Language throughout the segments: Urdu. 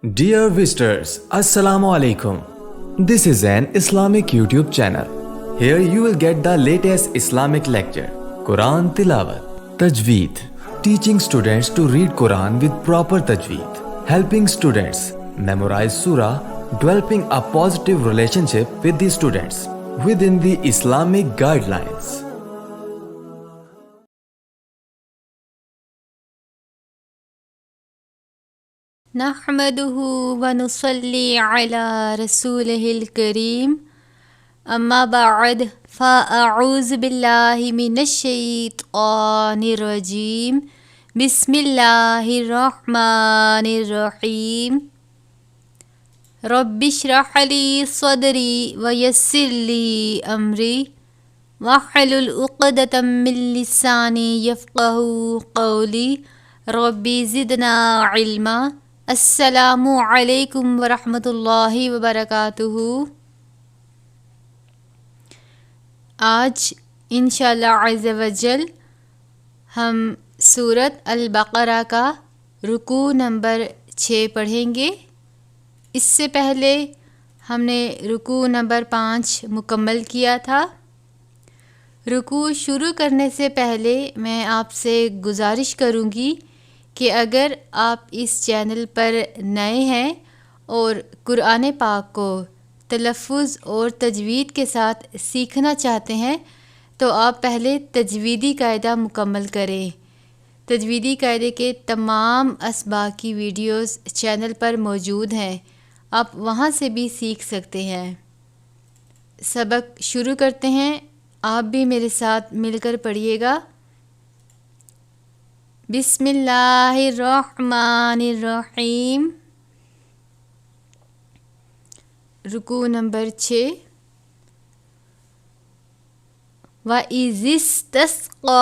Dear visitors, Assalamu Alaikum. This is an Islamic YouTube channel. Here you will get the latest Islamic lecture, Quran Tilawat, Tajweed, teaching students to read Quran with proper Tajweed, helping students memorize Surah, developing a positive relationship with the students within the Islamic guidelines. نحمده ونصلي على رسوله الكريم أما بعد فأعوذ بالله من الشيطان الرجيم بسم الله الرحمن الرحيم رب اشرح لي صدري ويسر لي أمري واحلل عقدة من لساني يفقهوا قولي ربي زدنا علما السلام علیکم ورحمۃ اللہ وبرکاتہ۔ آج انشاءاللہ عز وجل ہم سورۃ البقرہ کا رکوع نمبر 6 پڑھیں گے۔ اس سے پہلے ہم نے رکوع نمبر 5 مکمل کیا تھا۔ رکوع شروع کرنے سے پہلے میں آپ سے گزارش کروں گی کہ اگر آپ اس چینل پر نئے ہیں اور قرآن پاک کو تلفظ اور تجوید کے ساتھ سیکھنا چاہتے ہیں تو آپ پہلے تجویدی قاعدہ مکمل کریں۔ تجویدی قاعدے کے تمام اسباق کی ویڈیوز چینل پر موجود ہیں، آپ وہاں سے بھی سیکھ سکتے ہیں۔ سبق شروع کرتے ہیں، آپ بھی میرے ساتھ مل کر پڑھیے گا۔ بسم اللہ الرحمن الرحیم۔ رکوع نمبر 6۔ وَإِذِ اسْتَسْقَىٰ،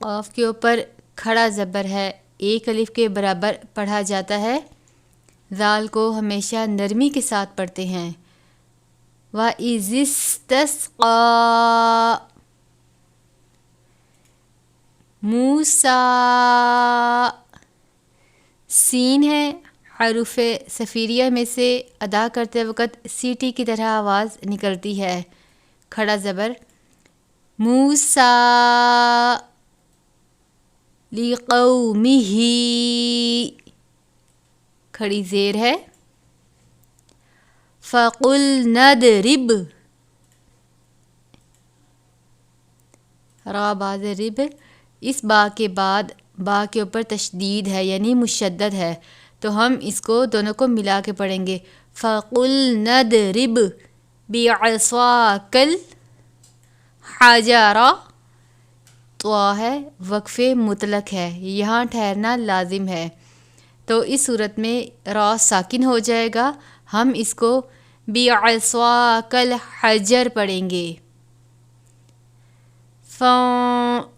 قاف کے اوپر کھڑا زبر ہے، ایک الف کے برابر پڑھا جاتا ہے۔ ذال کو ہمیشہ نرمی کے ساتھ پڑھتے ہیں۔ وَإِذِ اسْتَسْقَىٰ موسیٰ، سین ہے، حروف صفیریہ میں سے ادا کرتے وقت سیٹی کی طرح آواز نکلتی ہے، کھڑا زبر۔ موسیٰ لِقَوْمِهِ، کھڑی زیر ہے۔ فَقُلْنَا اضْرِبْ، را باز رب، اس با کے بعد با کے اوپر تشدید ہے یعنی مشدد ہے، تو ہم اس کو دونوں کو ملا کے پڑھیں گے۔ فَقُلْنَا اضْرِبْ بِعَصَاكَ الْحَجَرَ، طوا ہے، وقف مطلق ہے، یہاں ٹھہرنا لازم ہے، تو اس صورت میں را ساکن ہو جائے گا، ہم اس کو بِعَصَاكَ الْحَجَرَ پڑھیں گے۔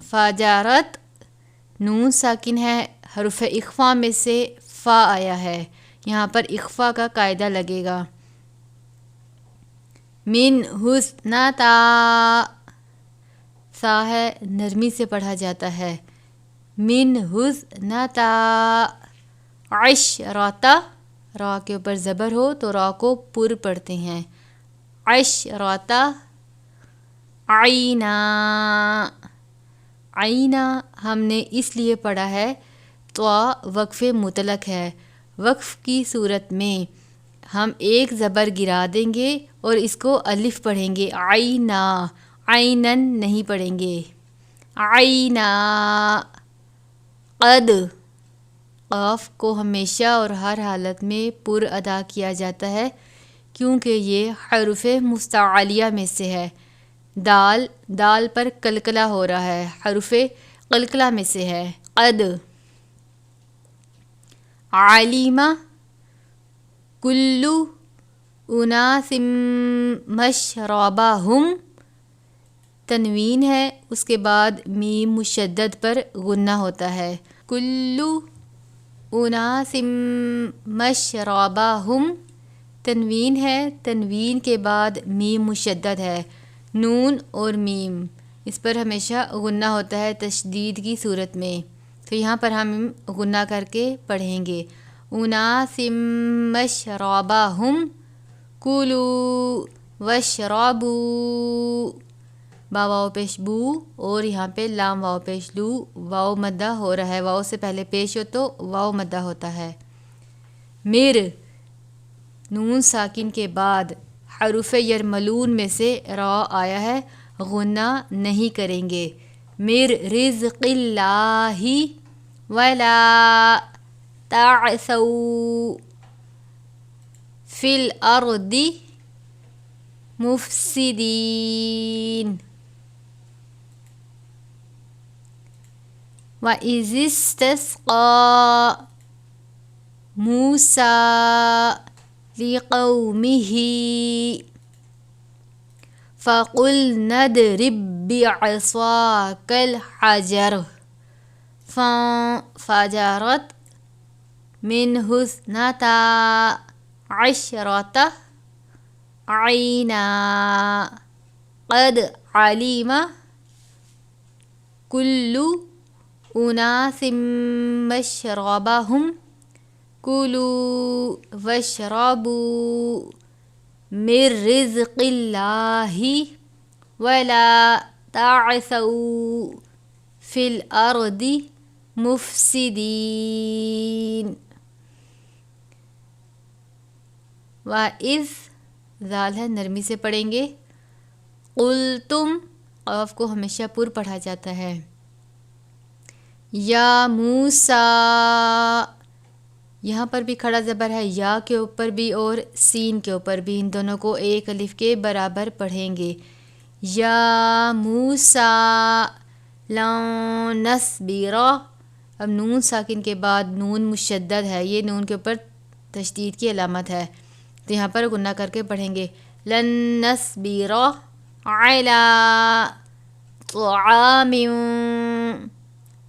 فَجَرَتْ، نون ساکن ہے، حرف اخفا میں سے فا آیا ہے، یہاں پر اخفا کا قاعدہ لگے گا۔ من حسنتا، سا ہے، نرمی سے پڑھا جاتا ہے۔ من حسنتا عشرتا، را کے اوپر زبر ہو تو را کو پر پڑھتے ہیں۔ عشرتا عینا، عینا ہم نے اس لیے پڑھا ہے طوا وقف مطلق ہے، وقف کی صورت میں ہم ایک زبر گرا دیں گے اور اس کو الف پڑھیں گے، عینا، عینن نہیں پڑھیں گے۔ عینا قد، قاف کو ہمیشہ اور ہر حالت میں پر ادا کیا جاتا ہے کیونکہ یہ حروف مستعلیہ میں سے ہے۔ دال، دال پر قلقلہ ہو رہا ہے، حروف قلقلہ میں سے ہے۔ قد علیمہ کلو اناس مشربہم، تنوین ہے، اس کے بعد میم مشدد پر غنہ ہوتا ہے۔ کلو اناس مشربہم، تنوین ہے، تنوین کے بعد میم مشدد ہے، نون اور میم، اس پر ہمیشہ غنہ ہوتا ہے تشدید کی صورت میں۔ تو یہاں پر ہم غنہ کر کے پڑھیں گے اناسم مشربہم کلو واشربو، با واو پیش بو، اور یہاں پہ لام واو پیش لو، واو مدہ ہو رہا ہے، واو سے پہلے پیش ہو تو واو مدہ ہوتا ہے۔ مر، نون ساکن کے بعد حروف یرملون میں سے را آیا ہے، غنہ نہیں کریں گے۔ مر رزق اللہ ولا تعثوا فی الارض مفسدین۔ وَإِذِ اسْتَسْقَىٰ مُوسَىٰ لِقَوْمِهِ فَقُلْنَا اضْرِب بِّعَصَاكَ الْحَجَرَ فَانفَجَرَتْ مِنْهُ اثْنَتَا عَشْرَةَ عَيْنًا قَدْ عَلِمَ كُلُّ أُنَاسٍ مَشْرَبَهُمْ كُلُوا واشربوا من رزق اللہ ولا تعثوا فی الارض مفسدین۔ وَإِذْ، ذال ہے نرمی سے پڑھیں گے، قُلْتُمْ، قاف کو ہمیشہ پر پڑھا جاتا ہے، یا موسیٰ، یہاں پر بھی کھڑا زبر ہے، یا کے اوپر بھی اور سین کے اوپر بھی، ان دونوں کو ایک الف کے برابر پڑھیں گے۔ یا موسیٰ لن نصبر، اب نون ساکن کے بعد نون مشدد ہے، یہ نون کے اوپر تشدید کی علامت ہے، تو یہاں پر غنہ کر کے پڑھیں گے لن نصبر علی طعام،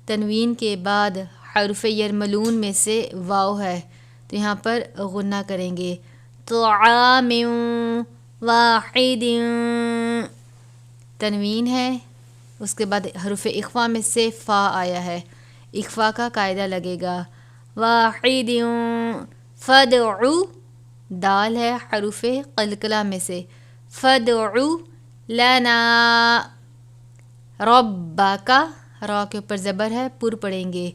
تنوین کے بعد حرف یرملون میں سے واو ہے، تو یہاں پر غنہ کریں گے طعام واحد، تنوین ہے، اس کے بعد حرف اخفا میں سے فا آیا ہے، اخفا کا قاعدہ لگے گا، واحد فدعو، دال ہے حروف قلقلہ میں سے، فدعو لنا ربک، را کے اوپر زبر ہے، پر پڑھیں گے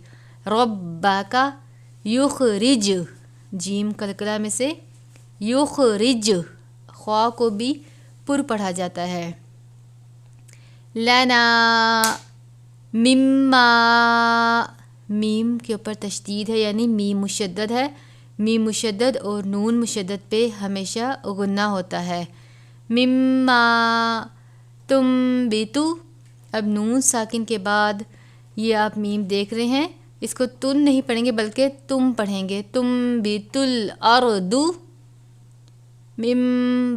ربک یخرج، جیم قلقلہ میں سے یخرج، خوا کو بھی پر پڑھا جاتا ہے، لنا مما، میم کے اوپر تشدید ہے یعنی میم مشدد ہے، میم مشدد اور نون مشدد پہ ہمیشہ غنہ ہوتا ہے، مما تنبتو، اب نون ساکن کے بعد یہ آپ میم دیکھ رہے ہیں، اس کو تن نہیں پڑھیں گے بلکہ تم پڑھیں گے، تنبت الارض من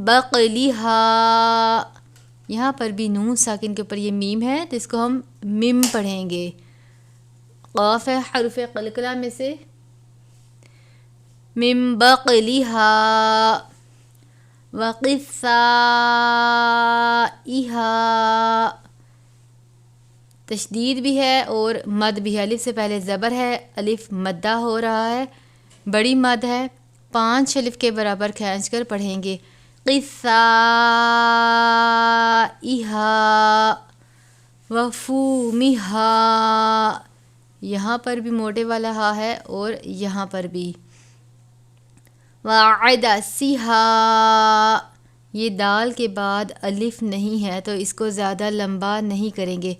بقلہا، یہاں پر بھی نون ساکن کے اوپر یہ میم ہے تو اس کو ہم مم پڑھیں گے، قاف ہے حرف قلقلہ میں سے، من بقلہا وقثائہا، تشدید بھی ہے اور مد بھی ہے، الف سے پہلے زبر ہے، الف مدہ ہو رہا ہے، بڑی مد ہے، 5 الف کے برابر کھینچ کر پڑھیں گے، قثائہا وفومہا، یہاں پر بھی موٹے والا ہا ہے اور یہاں پر بھی، وعدسہا، یہ دال کے بعد الف نہیں ہے تو اس کو زیادہ لمبا نہیں کریں گے،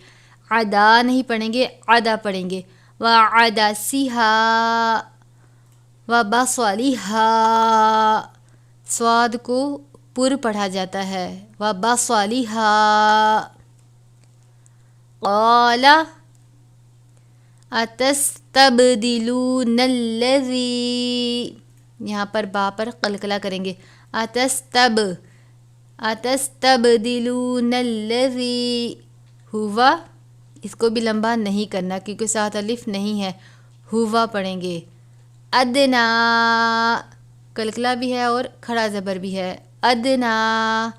عدا نہیں پڑھیں گے، عدا پڑھیں گے، وعدسہا وبصلہا، صاد کو پر پڑھا جاتا ہے، وبصلہا، قال اتستبدلون الذی، یہاں پر با پر قلقلہ کریں گے، اتستبدلون الذی ہوا، اس کو بھی لمبا نہیں کرنا کیونکہ ساتھ الف نہیں ہے، ہوا پڑھیں گے، ادنا، قلقلہ بھی ہے اور کھڑا زبر بھی ہے، ادنا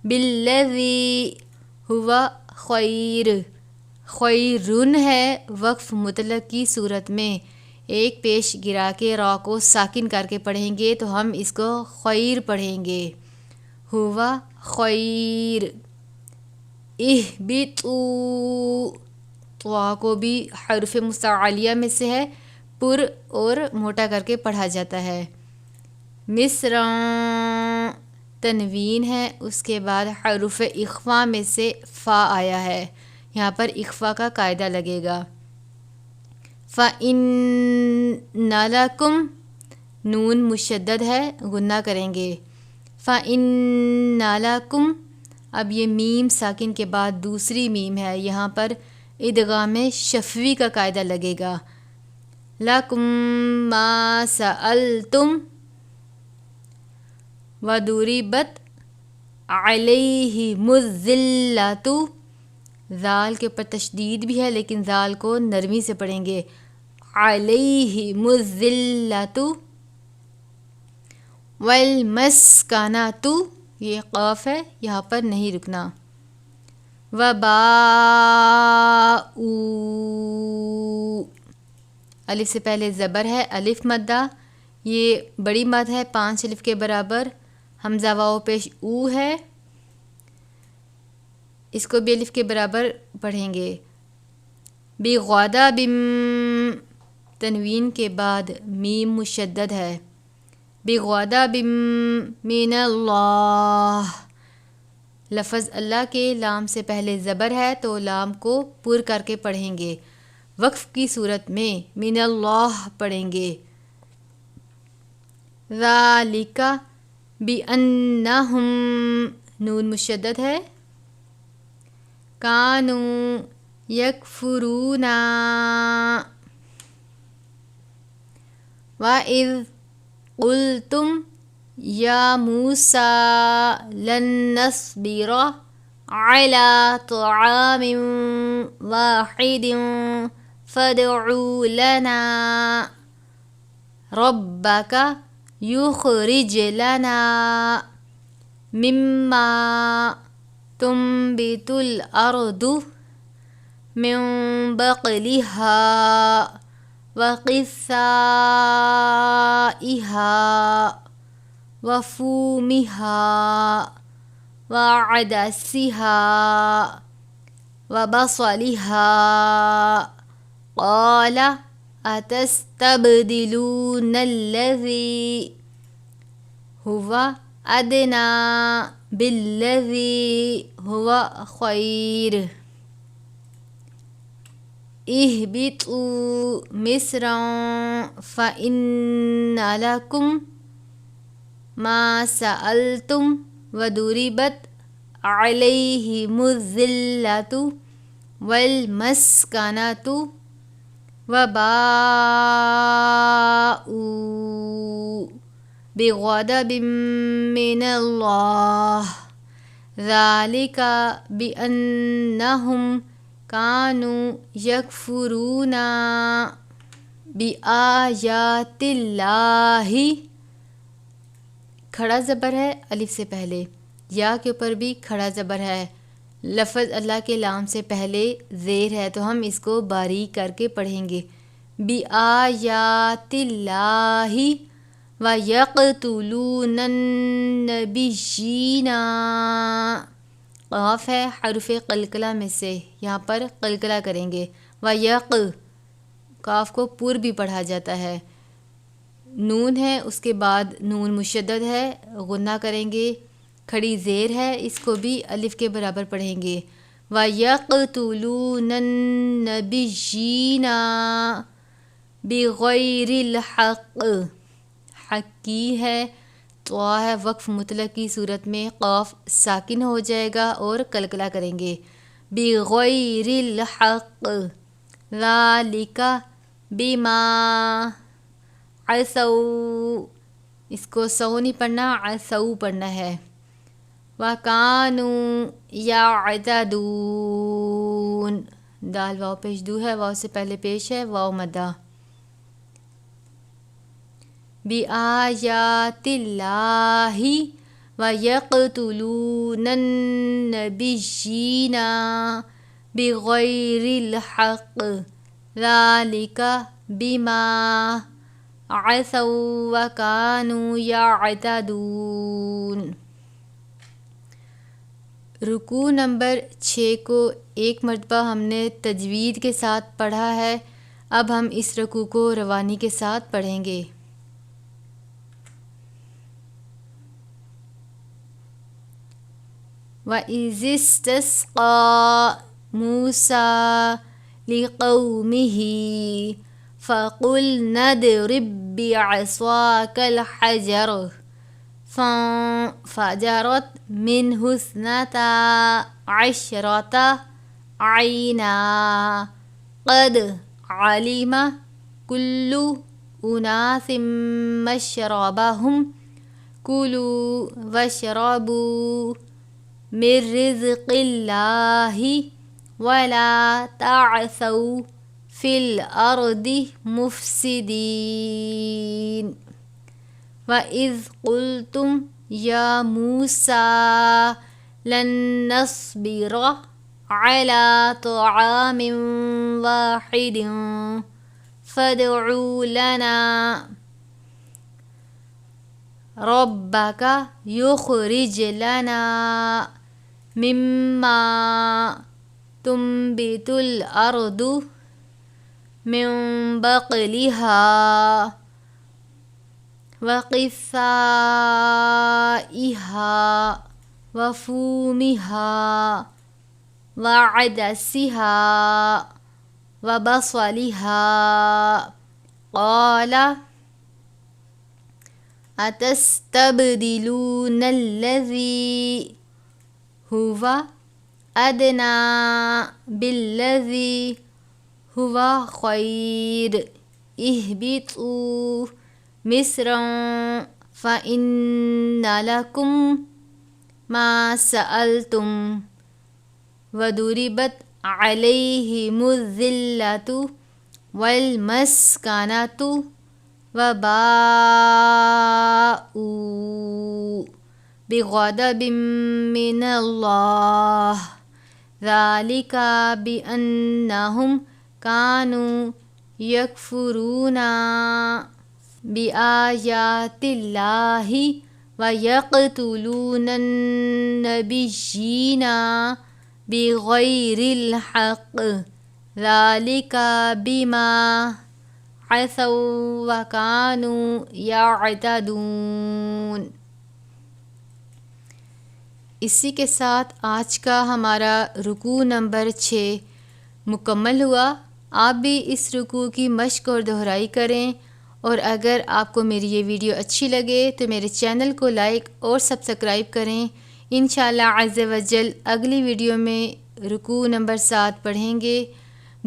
بالذی ہوا خیر، خیرن ہے وقف مطلق کی صورت میں ایک پیش گرا کے را کو ساکن کر کے پڑھیں گے تو ہم اس کو خیر پڑھیں گے. ہوا خیر. اہبطوا طوا کو بھی حروف مستعلیہ میں سے ہے، پر اور موٹا کر کے پڑھا جاتا ہے. مصرا تنوین ہے، اس کے بعد حروف اخفا میں سے فا آیا ہے، یہاں پر اخفا کا قاعدہ لگے گا. فَإِنَّ لَكُمْ نون مشدد ہے، غنہ کریں گے. فَإِنَّ لَكُمْ. اب یہ میم ساکن کے بعد دوسری میم ہے، یہاں پر ادغام شفوی کا قاعدہ لگے گا. لَكُمْ مَا سَأَلْتُمْ. وَضُرِبَتْ عَلَيْهِمُ الذِّلَّةُ. ذال کے اوپر تشدید بھی ہے لیکن ذال کو نرمی سے پڑھیں گے. عَلَيْهِمُ الذِّلَّةُ. وَالْمَسْكَنَةُ. یہ قاف ہے، یہاں پر نہیں رکنا. وَبَاءُ. الف سے پہلے زبر ہے، الف مدہ، یہ بڑی مد ہے 5 الف کے برابر. حمزہ واو پیش او ہے، اس کو بھی الف کے برابر پڑھیں گے. بِغَضَبٍ. تنوین کے بعد میم مشدد ہے. بِغَضَبٍ مِّنَ اللَّهِ. لفظ اللہ کے لام سے پہلے زبر ہے تو لام کو پر کر کے پڑھیں گے. وقف کی صورت میں من اللہ پڑھیں گے. ذَلِكَ بِأَنَّهُمْ نون مشدد ہے. كَانُوا يَكْفُرُونَ. وَإِذْ قُلْتُمْ يَا مُوسَى لَن نَّصْبِرَ عَلَى طَعَامٍ وَاحِدٍ فَادْعُ لَنَا رَبَّكَ يُخْرِجْ لَنَا مِمَّا تُنبِتُ الْأَرْضُ مِن بَقْلِهَا وَقِثَّائِهَا وَفُومِهَا وَعَدَسِهَا وَبَصَلِهَا. قَالَ أَتَسْتَبْدِلُونَ الَّذِي هُوَ أَدْنَىٰ بِالَّذِي هُوَ خَيْرٌ. اهْبِطُوا مِصْرًا فَإِنَّ لَكُمْ مَا سَأَلْتُمْ وَضُرِبَتْ عَلَيْهِمُ الذِّلَّةُ وَالْمَسْكَنَةُ وَبَاءُوا بِغَضَبٍ مِّنَ اللَّهِ. ذَلِكَ بِأَنَّهُمْ كَانُوا يَكْفُرُونَ بِآيَاتِ اللَّهِ. کھڑا زبر ہے الف سے پہلے، یا کے اوپر بھی کھڑا زبر ہے. لفظ اللہ کے لام سے پہلے زیر ہے تو ہم اس کو باریک کر کے پڑھیں گے. بِآيَاتِ اللَّهِ وَيَقْتُلُونَ النَّبِيِّينَ. قاف ہے حرف قلقلہ میں سے، یہاں پر قلقلہ کریں گے. وَيَقْ قاف کو پر بھی پڑھا جاتا ہے. نون ہے، اس کے بعد نون مشدد ہے، غنہ کریں گے. کھڑی زیر ہے، اس کو بھی الف کے برابر پڑھیں گے. وَيَقْتُلُونَ النَّبِيِّينَ بِغَيْرِ الْحَقِّ. حق کی ہے، طوا ہے، وقف مطلق کی صورت میں قاف ساکن ہو جائے گا اور کلکلا کریں گے. بِغَيْرِ الْحَقِّ. ذَلِكَ بِمَا عَصَوْا. اس کو سو نہیں پڑھنا، عَصَوْا پڑھنا ہے. وَكَانُوا يَعْتَدُونَ. دال واو پیش دو ہے، واو سے پہلے پیش ہے واو مدہ. بِآيَاتِ اللَّهِ وَيَقْتُلُونَ النَّبِيِّينَ بغیر الحق ذلك بما عصوا وكانوا يعتدون۔ رکوع نمبر 6 کو ایک مرتبہ ہم نے تجوید کے ساتھ پڑھا ہے، اب ہم اس رکوع کو روانی کے ساتھ پڑھیں گے۔ وَإِذِ اسْتَسْقَى مُوسَى لِقَوْمِهِ فَقُلْنَا اضْرِب بِّعَصَاكَ الْحَجَرَ فَانفَجَرَتْ مِنْهُ 12 عَيْنًا قَدْ عَلِمَ كُلُّ أُنَاسٍ مَّشْرَبَهُمْ كُلُوا وَاشْرَبُوا من رزق اللہ ولا تعثوا فی الارض مفسدین۔ وَإِذْ قُلْتُمْ یا موسیٰ لن نصبر على طعام واحد فادع لنا ربك يخرج لنا مما تنبت الأرض من بقلها وقثائها وفومها وعدسها وبصلها قال أتستبدلون الذي هو أدنى بالذي هو خير اهبطوا مصرا فإن لكم ما سألتم وضربت عليهم الذلة والمسكنة وباءوا بغضب من الله ذلك بأنهم كانوا يكفرون بآيات الله ويقتلون النبيين بغير الحق ذلك بما عصوا وكانوا يعتدون۔ اسی کے ساتھ آج کا ہمارا رکوع نمبر 6 مکمل ہوا۔ آپ بھی اس رکوع کی مشق اور دہرائی کریں، اور اگر آپ کو میری یہ ویڈیو اچھی لگے تو میرے چینل کو لائک اور سبسکرائب کریں۔ انشاءاللہ عز و جل اگلی ویڈیو میں رکوع نمبر 7 پڑھیں گے۔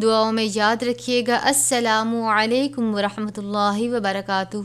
دعاؤں میں یاد رکھیے گا۔ السلام علیکم ورحمۃ اللہ وبرکاتہ۔